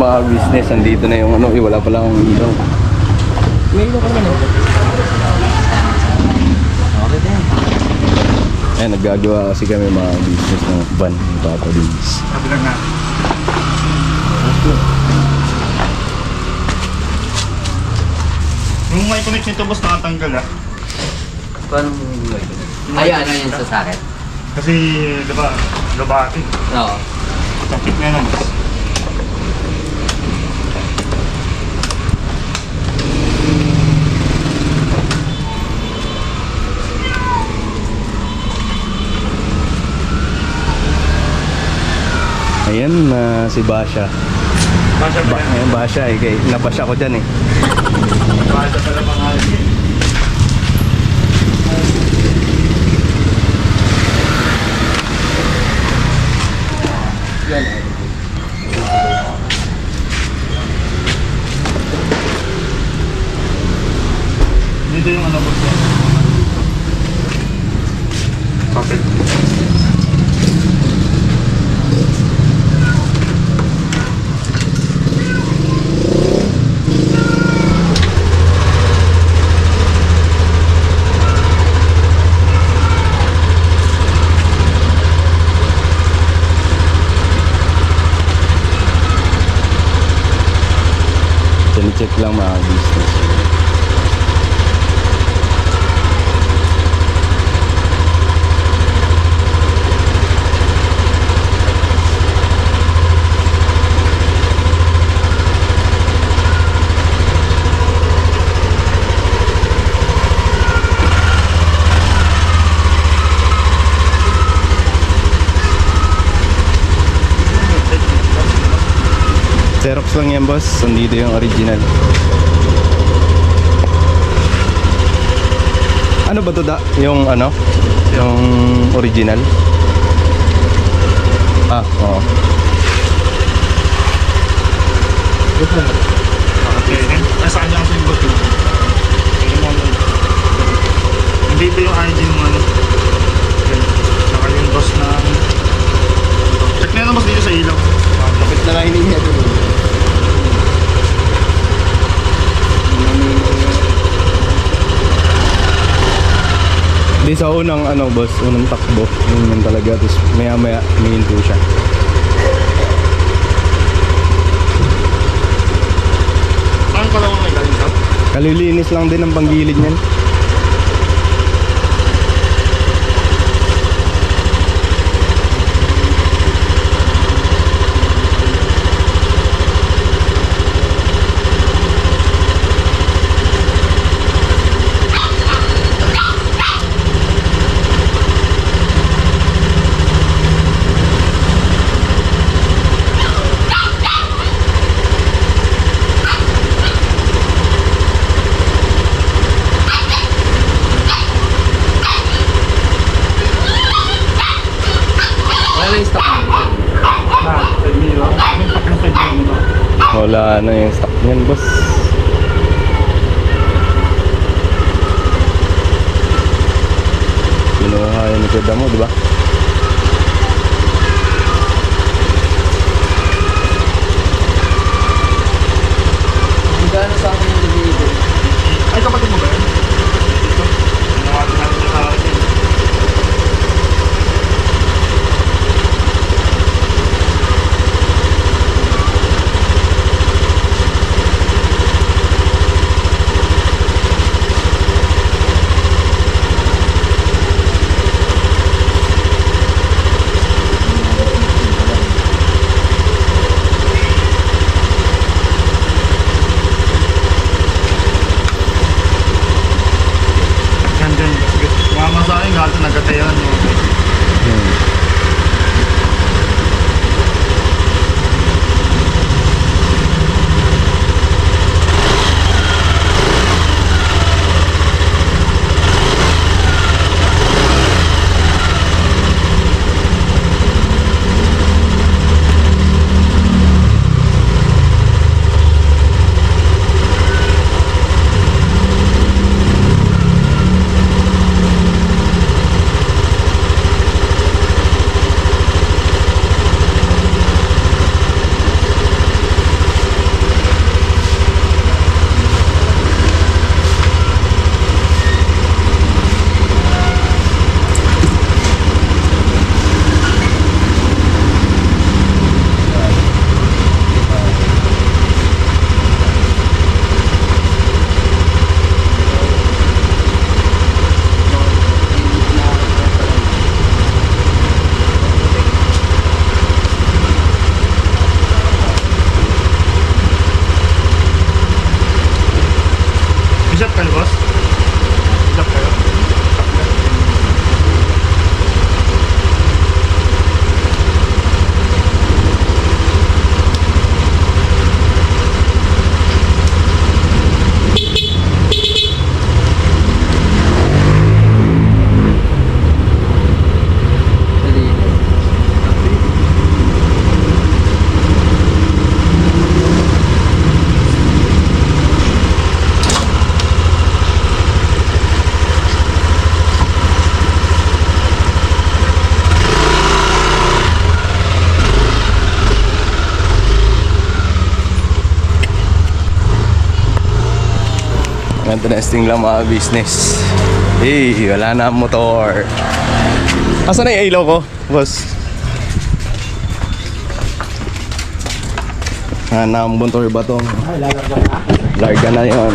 mga business, andito na yung ano, wala pa lang ilaw. May ilaw ka naman eh. Okay din. Ayan, naggagawa kasi kami mga business ng van ng Papa Dins. Sabi lang na. Yung may connect nito boss nakatanggal ah. Paano mo yung ito? Ay, ano yun sa sakit? Kasi diba, lubati. Oo. Sakit na yan boss. Ayan, si Basha. Basya pa yan. Ayan, Basha eh. Nabasya ko dyan eh. Basya pala pangalan yan. Dito yung ano boss yan. Kapit. Check lang mga business. Xerox lang yan boss, nandito yung original. Ano ba to da? Yung ano? Yung original? Ah, oo. Okay. Saan niya kasi yung boss yun? Nandito yung ID ng ano. Saka yung boss na... Check na yan boss dito sa ilaw. Kapit na lining niya dun. Di sa unang ano boss, unang takbo, yun talaga, tapos maya maya humihinto siya. Saan pala mo may galing ka? Kalilinis lang din ang panggilid niyan. Wala yung stock mo. Side mirror. Yung takang side mirror mo. Wala na yung stock niyan boss. Kinuha yun ni Kuya mo, di ba? Magkano sa akin yung delivery? Ay, kapatid mo ba yan? Dito. Nawatin natin siya sa akin. Nandyan. Mama sa akin, gato nagkatayan yun. Testing lang mga business. Wala na ang motor. Asan na yung ilaw ko, boss? Na ang motor ba tong? Larga na yun.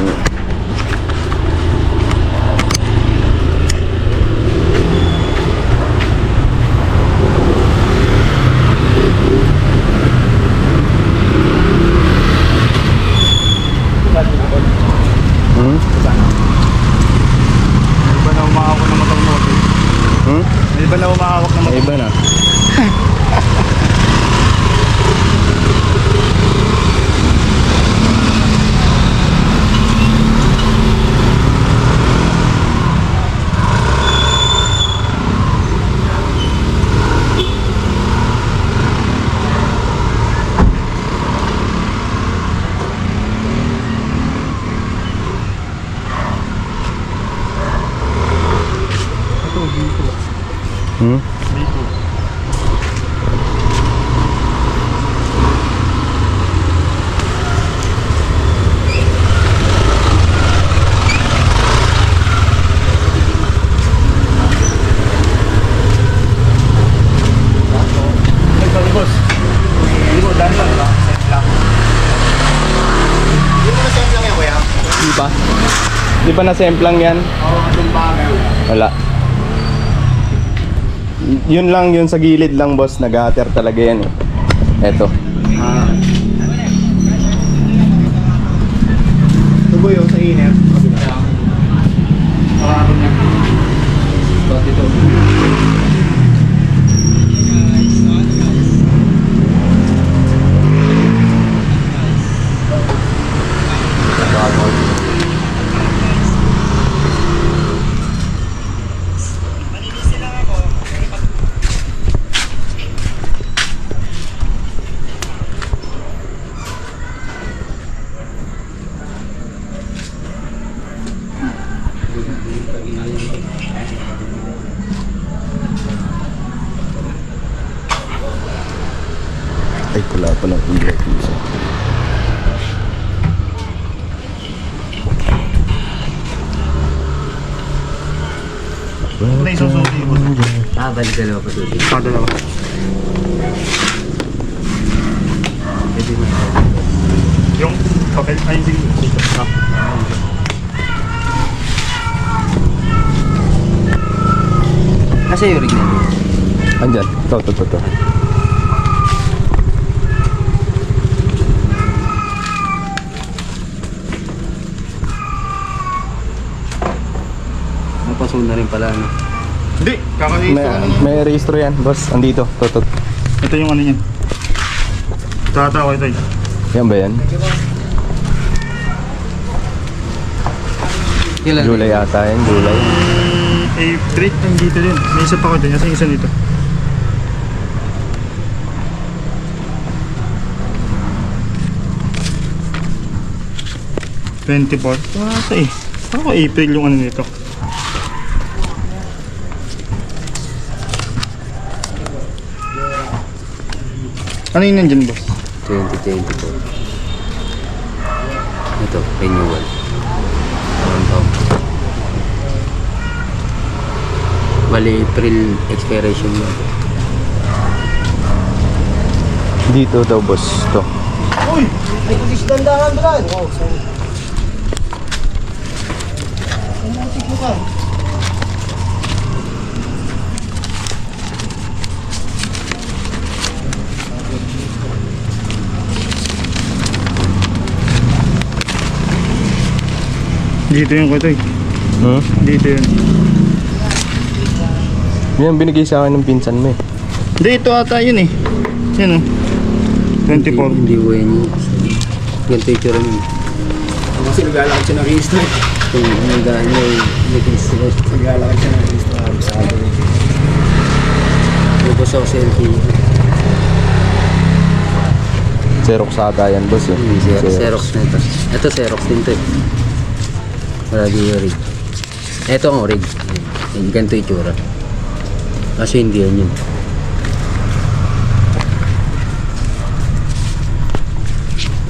Hindi ba na umahawak ng motor mo? Hindi ba na umahawak ng motor? Iba na. Dito. Sorry, boss. Hindi mo, dahil lang ba? Set lang. Hindi mo na-set lang yan, kuya? Di ba? Di ba na-semplang yan? Oo, itong bago. Wala. Yun lang, yun sa gilid lang, boss. Nag-hatter talaga yan eh. Eto. Tubo yun sa init. Marami niya. Dito. Ay, wala pa ng ilaw dito. Ito na yung susuki, boss. Balik dalawa pa doon. Dalawa. Pwede mo. Yung papel, ay hindi. Nasa yung rig na yun? Andyan. Ito. Napasun na rin pala, ano? Hindi, kakalisto May, ano yan. may registro yan, boss. Andito. Ito. Ito yung ano yan. Tatawa ito. Yan ba yan? Kailan? July ata yan. July. April, ang dito din. May isa pa ko din. Nasa isa nito. Ata eh. Ako April yung ano nito. Ano yun nandyan, boss? 2024. Ito, renewal. One taon. Bali, April expiration mo. Dito daw, boss. Ito. Uy! Ay, kulis dandahan, Brad! Oh, sorry. Umutik mo ka. Dito yung kutoy. Dito yun. Yan binigay sa akin ng pinsan mo eh. Hindi, ito ata yun eh. Yan o. 24. Hindi ko yun. Ganito yung tsura mo. Kasi naglalakad siya ng registro. Kung nagdaan niya yung nag-install. Naglalakad siya ng registro. Sa akin. Tapos ako sa LTE. Xerox ata yan, boss eh. Xerox na ito. Ito Xerox din ito eh. Wala di yung rig. Ito ang rig. Ganito yung tsura. Kasi hindi yan yun.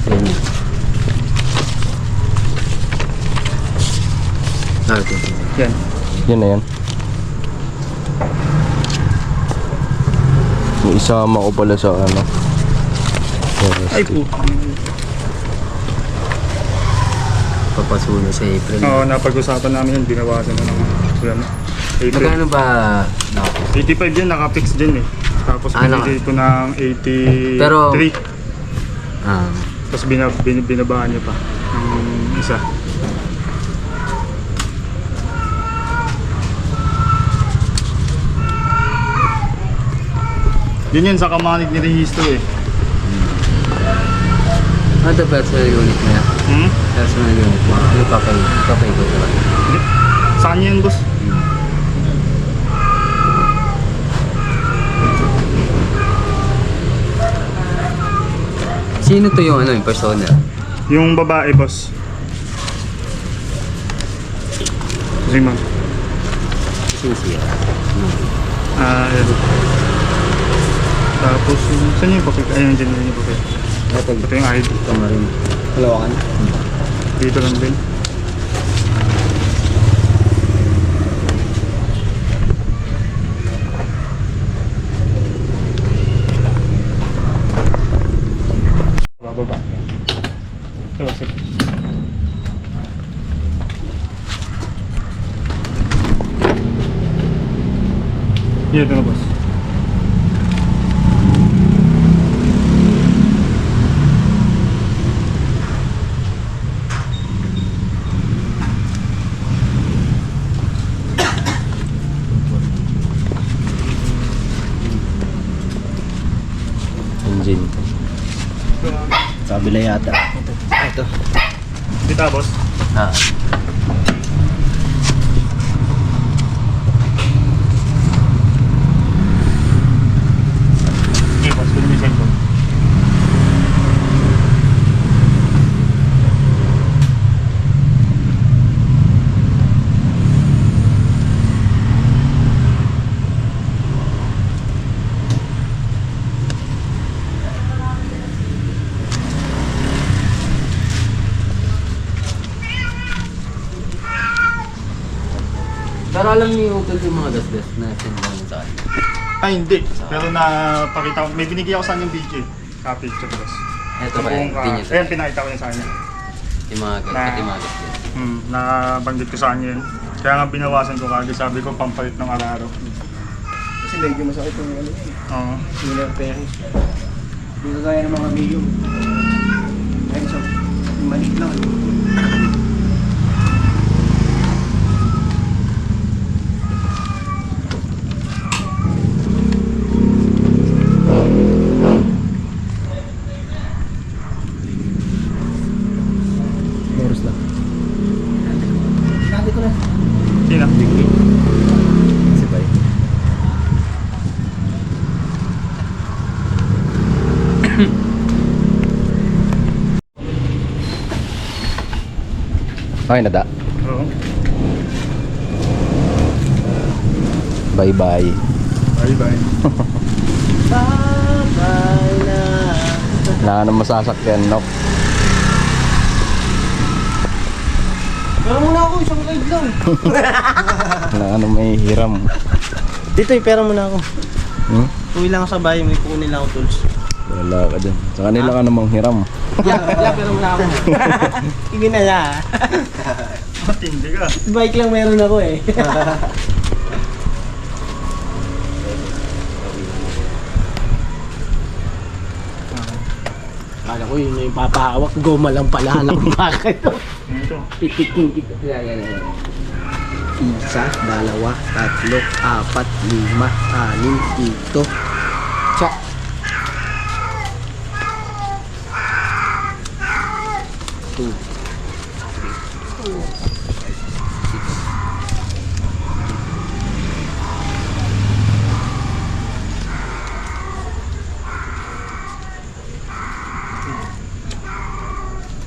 Yan yun. ito. Yan. Yan na yan. May isama ko pala sa ano. Ay po. Papasuno sa April. Oo, napag-usapan namin yun. Binawasan na naman. Yan. April. Magkano ba? No. 85 yan, naka-fix din eh. Tapos binigay ko ng 83. Pero- Tapos binabaan niya pa ng isa. Yun yun sa kamanig ni Rehisto eh. Ano ito personal unit na yan? Hmm? Personal unit mo. Ano papay ko diba? Saan yan, boss? Sino to yung ano, yung persona? Yung babae, boss. Sige, ma'am. Sino siya? Yan. Tapos, saan yung papel? Ayun, dyan yung papel. Ito Ito yung ID. mo rin. Kalawakan. Dito lang din. Bababa. Ito, sige. Ito na, boss. Engine. Sa kabila yata. Ito. Dito, boss. Ah. Okay, boss. Pwede mo yung cellphone. Pero alam niyo utol yung mga gas-gas na sindahan sa akin. Ay, hindi. Pero napakita ko. May binigay ako sa kanyang video. Copy, check, boss. Ito ba yung hindi niya sa Ayan, pinakita ko yun sa kanya. yung mga gas, Na- pati mga gas-gas. Nabanggit ko sa kanya yun. Kaya nga binawasan ko kagad. Sabi ko, pampalit ng araro. Kasi medyo masakit yung ano yun. Oo. Miller Perry. Hindi ka gaya ng mga medium. Ayun siya. Maliit lang. Oras lang. Sabi ko na. Sino? Si Bay. Okay na da. Oo. Bye bye. Bye-bye. Bye na. Wala ka nang masasakyan, no? Pero muna ako, isang live lang. Wala ka nang may hiram. Dito, pera muna ako. Hmm? Uwi lang ako sa bahay, may kukunin lang ako tools. Wala ka dyan. Sa kanila ka namang hiram. Pero muna ako. Hindi na ya. Matindi ka. Bike lang meron ako eh. Kala ko yun yung papahawak, goma lang pala ng bakit. Ito. Titik-titik. Isa, dalawa, tatlo, apat, lima, anim, pito. Tsa. Two.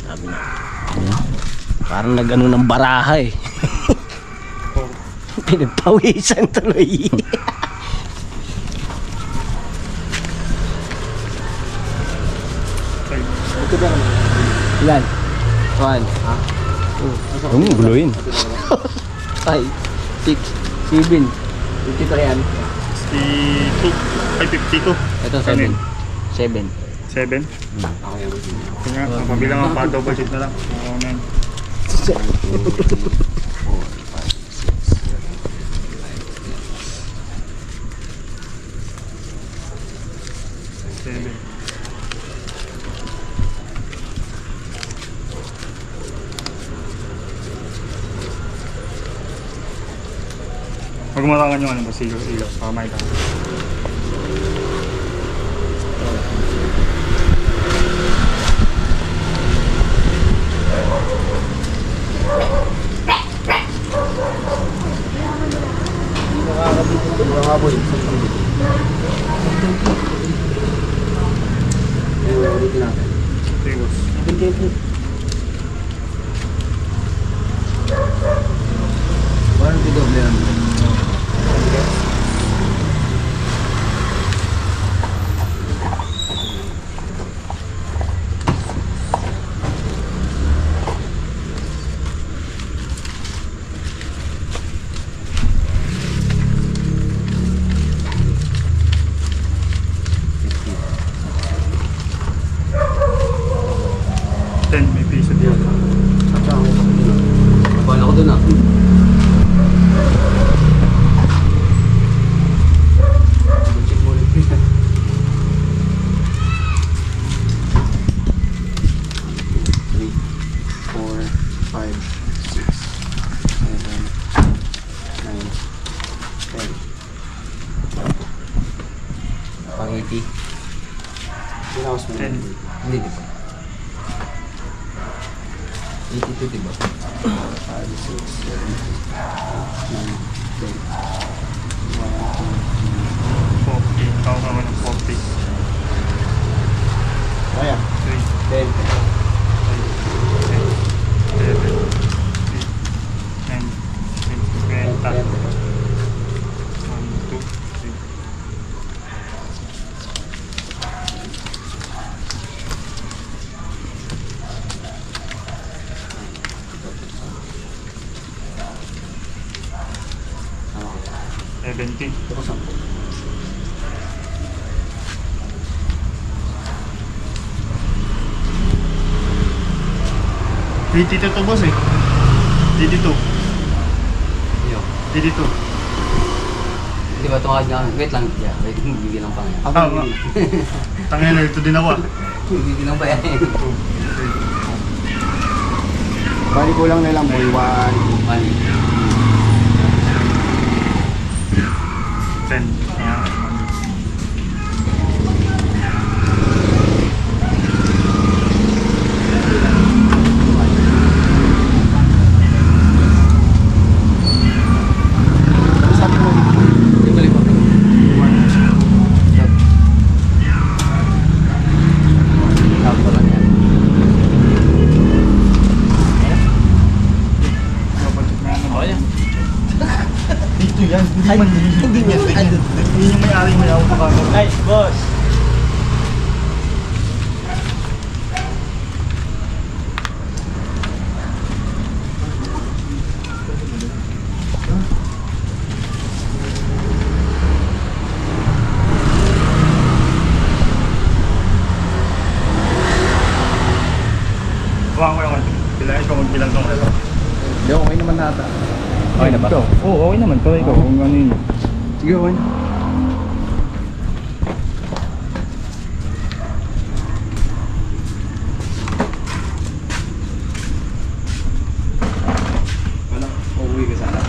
Sabi na. Parang nag-ano ng baraha eh. Pinagpawisan tuloy. Ilan? One. Ha? Guluhin. 5, 6, 7. 53 yan. 52. Ay, 52. Ito, Ano 7. yun? 7. 7. Kanya, mapabilang ang pa-double check na lang. Oo na yun. 7. Huwag matangan yung ano ba, ilaw, para makita. Ulitin natin. Sige, boss. Parang doble yan. May piso dito. Bala ko dun ah. Check mo ulit. 3, 4, 5, 6, 7, 9, 10. Pang 80. Binawas mo. 10. Hindi di ba? 82 diba? 5, 6, 7, 8, 9, 10. 40. Tawag naman ng 40. Kaya? 3, 10. 7, 8, 9, 10, 20. 1, 2, 3. Ito ko 10. Dito to boss eh. Dito. Yo. Dito. Di ba tungkad nga? Wait lang. Yeah, wait. Bibigyan lang pa nga. Ah, tangin na ito din ako. Bibigyan lang pa yan. Bali kulang na lang boy. 1, 10. Ayan. sabi mo, Ibalik ko. Tapos lang yan. Okay yan. Dito yan. Hindi man yan. Hindi yung may-ari mo yan. ay, boss. Huwag ko yung ano. Bilang ikaw magbilang ng ano. Hindi, okay naman nata. Okay na ba? Ikaw. Oo, okay naman. Pero ikaw, kung ano yun. Sige, okay na. Wala, uuwi ka sana.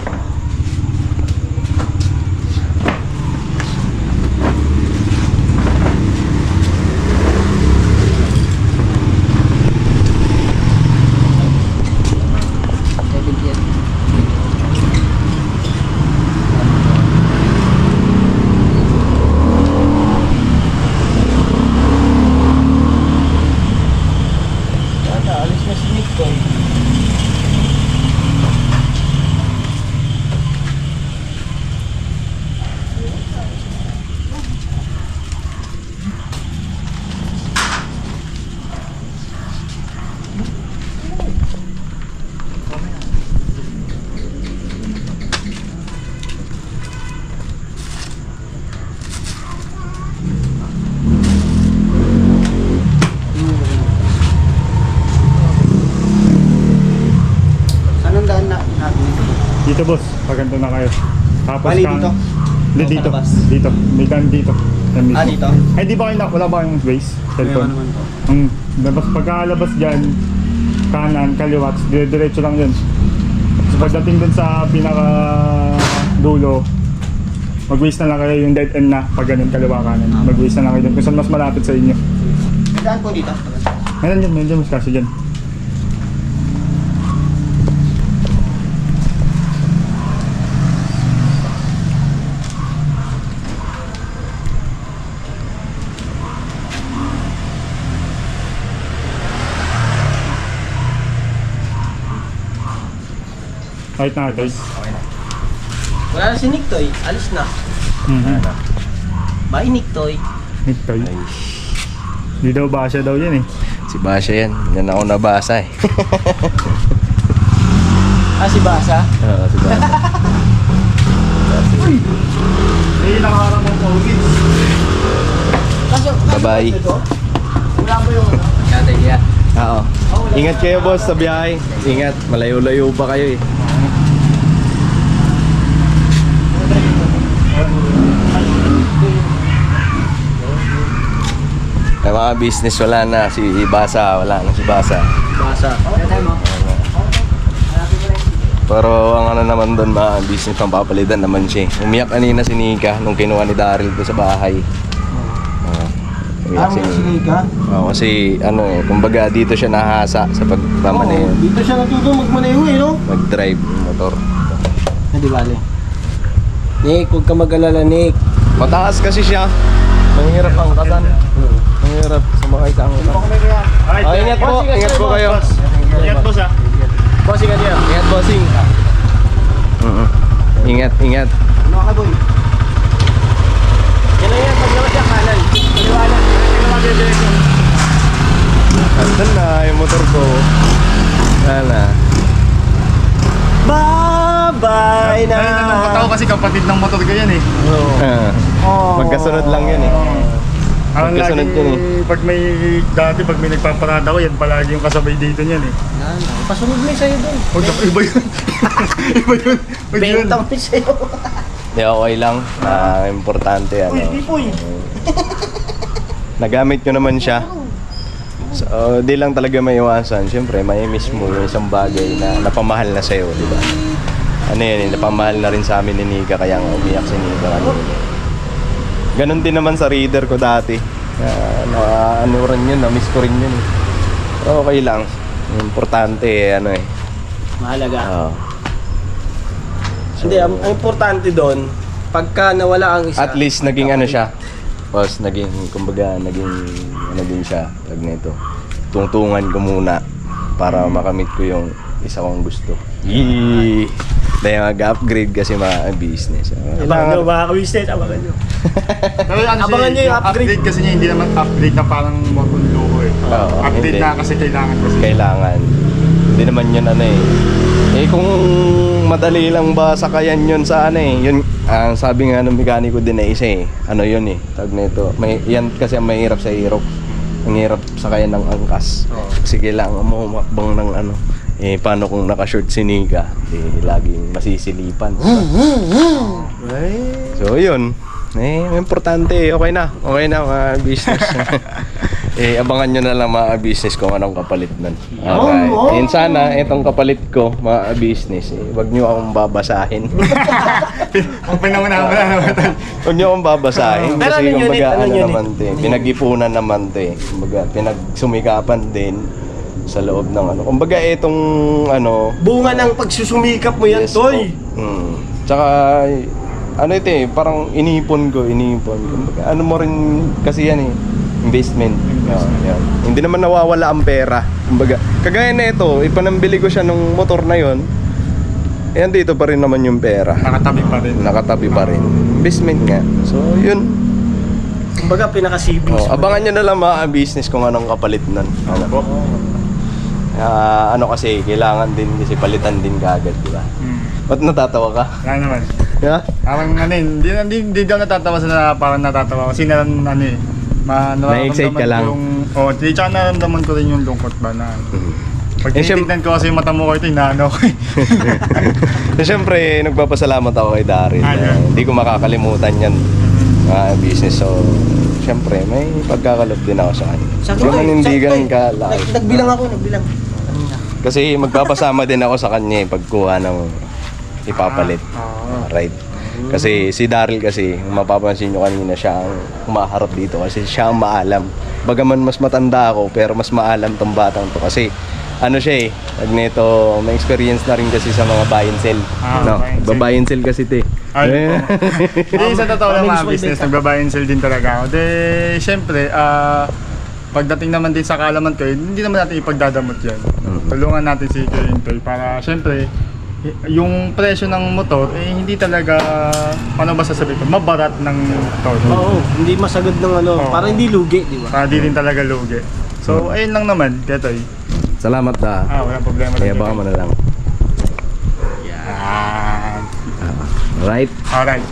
boss, pagkanto na kayo. Tapos Bali, dito? Hindi, O, dito. palabas? Dito. May kan dito. Yan mismo. Dito? Ay, di ba kayo wala ba kayong waste? Cellphone? naman po. Labas, pagkalabas dyan, kanan, kaliwa, diretso lang yun. So, pagdating dun sa pinaka dulo, mag-waste na lang kayo yung dead end na pag ganun, kaliwa kanan. Mag-waste na lang kayo dun kung saan mas malapit sa inyo. May daan po dito. Meron dyan, mas kasi dyan. Kahit na guys. Wala na si Niktoy. Alis na. Bye, Niktoy. Niktoy. Hindi daw basya daw yan eh. Si Basha yan. Yan ako nabasa eh. Ah, si Basa? Oo, si Basha. May nakaharap ng COVID. Bye-bye. Wala ba yung ano? Kaya yeah. Oo. Ingat kayo boss sa biyahe. Ingat. Malayo-layo pa kayo eh. May mga business wala na. Si Basa. Wala na si Basa. Basa. Pero ang ano naman doon, mga business pang papalitan naman siya. Umiyak kanina si Nika nung kinuha ni Daryl doon sa bahay. Umiyak si Nika. Oo, kasi ano eh, kumbaga dito siya nahasa sa pagmamaneho. Dito siya natutong magmaneho eh, no? Mag-drive ng motor. Hindi bale. Nick, huwag ka mag-alala, Nick. Mataas kasi siya. Mahirap ang kasan. Mahirap sumakay sa angin. Oh, ingat po. Ingat po kayo. Ingat boss ah. Bossing ka niya. Ingat, bossing. Ingat, ingat. Ano ka, boy? Yan na yan, pag naman siya kanan. Kaliwanan. Andun na yung motor ko. Wala. Bye-bye na. Ayun na tao kasi kapatid ng motor ko yan eh. Magkasunod lang yun eh. Ang Magkasunod lagi, yun eh. pag may nagpaparada ko, yan palagi yung kasabay dito niyan eh. Pasunod mo yung sa'yo dun. Huwag na, iba yun. Iba yun. Huwag yun. Bentang mo yung sa'yo. Di okay lang. Importante ano. Uy, di po eh. Nagamit nyo naman siya. So, di lang talaga may iwasan. Siyempre, may miss mo yung isang bagay na napamahal na sa'yo, di ba? Ano yan, napamahal na rin sa amin ni Nika, kaya nga umiyak si Nika. Ganon din naman sa reader ko dati. Ano rin yun, na-miss ko rin yun. Pero okay lang. Importante eh, ano eh. Mahalaga. Oo. Hindi, ang importante doon, pagka nawala ang isa. At least naging ano siya. Tapos naging, kumbaga, naging ano din siya. Tag nito. Tungtungan ko muna para makamit ko yung isa kong gusto. Yee! Dahil mag-upgrade kasi mga business. Abangan nyo, mga ka-business, abangan nyo. Pero ano Abangan nyo yung upgrade. kasi niya, hindi naman upgrade na parang magulo eh. Oo, Upgrade hindi. na kasi kailangan kasi. Kailangan. Hindi naman yun ano eh. Eh kung madali lang ba sakayan yun sa ano eh. Yun, ang sabi nga ng mekaniko din na isa eh. Ano yun eh. Tag nito. Yan kasi ang mahirap sa Aerox. Ang hirap sakayan ng angkas. Kasi kailangan mo humakbang ng ano. Eh paano kung naka-short si Nika? Eh laging masisilipan. So yun. Eh importante. Okay na. Okay na mga business. Eh abangan nyo na lang mga business kung anong kapalit nun. Okay. And sana itong kapalit ko mga business. Eh, wag nyo akong babasahin. Ang pinangunahan mo na naman. Huwag nyo akong babasahin. Pero Kasi ano yun, kumbaga ano ano yun, naman to eh. Pinag-ipunan naman to eh. Kumbaga pinagsumikapan din sa loob ng ano. Kumbaga itong ano. Bunga ng pagsusumikap mo yan, Yes Toy. po. Tsaka ano ito eh, parang inipon. Kumbaga, ano mo rin kasi yan eh, investment. Yan. Hindi naman nawawala ang pera. Kumbaga, kagaya na ito, ipanambili ko siya nung motor na yon. Ayan dito pa rin naman yung pera. Nakatabi pa rin. Nakatabi pa rin. Investment nga. So, yun. Kumbaga, pinaka-savings. Abangan nyo na lang mga business kung anong kapalit nun. Ano? Ano kasi, kailangan din kasi palitan din kaagad, di ba? Ba't natatawa ka? Wala naman. Yeah? Parang ano eh, hindi daw natatawa sa parang natatawa kasi ano eh. Na-excite ka lang. Tsaka naramdaman ko rin yung lungkot ba na Pag Eh, syem- tinitignan ko kasi yung mata mo ko ito, inaano ko eh. Siyempre, nagpapasalamat ako kay Daryl. Ayun. Hindi ko makakalimutan yan. Business. So, siyempre, may pagkakalot din ako sa kanya. Sa akin Yung to eh. hindi Sa akin to ganun eh. kalaki. Nagbilang ako, nagbilang. Kasi magpapasama din ako sa kanya pagkuha ng ipapalit. Oo. Right. Kasi si Daryl kasi, mapapansin nyo kanina siya ang humaharap dito kasi siya ang maalam. Bagaman mas matanda ako pero mas maalam tong batang to kasi ano siya eh, pag nito may experience na rin kasi sa mga buy and sell. No, buy and sell. babuy and sell kasi te. Ay, hindi, sa totoo lang mga Family business, small nagbabuy and sell din talaga ako. De, syempre, pagdating naman din sa kaalaman ko, hindi naman natin ipagdadamot yan. Tulungan natin si Kuya Intoy para syempre, yung presyo ng motor, hindi talaga, paano ba sasabihin ko, mabarat ng motor. Oo, hindi masagad ng ano, Oo. para hindi lugi, di ba? Para di rin talaga lugi. So, ayun lang naman, Ketoy. Salamat na. Walang problema. Kaya baka mo na lang. Yan. Right? Alright.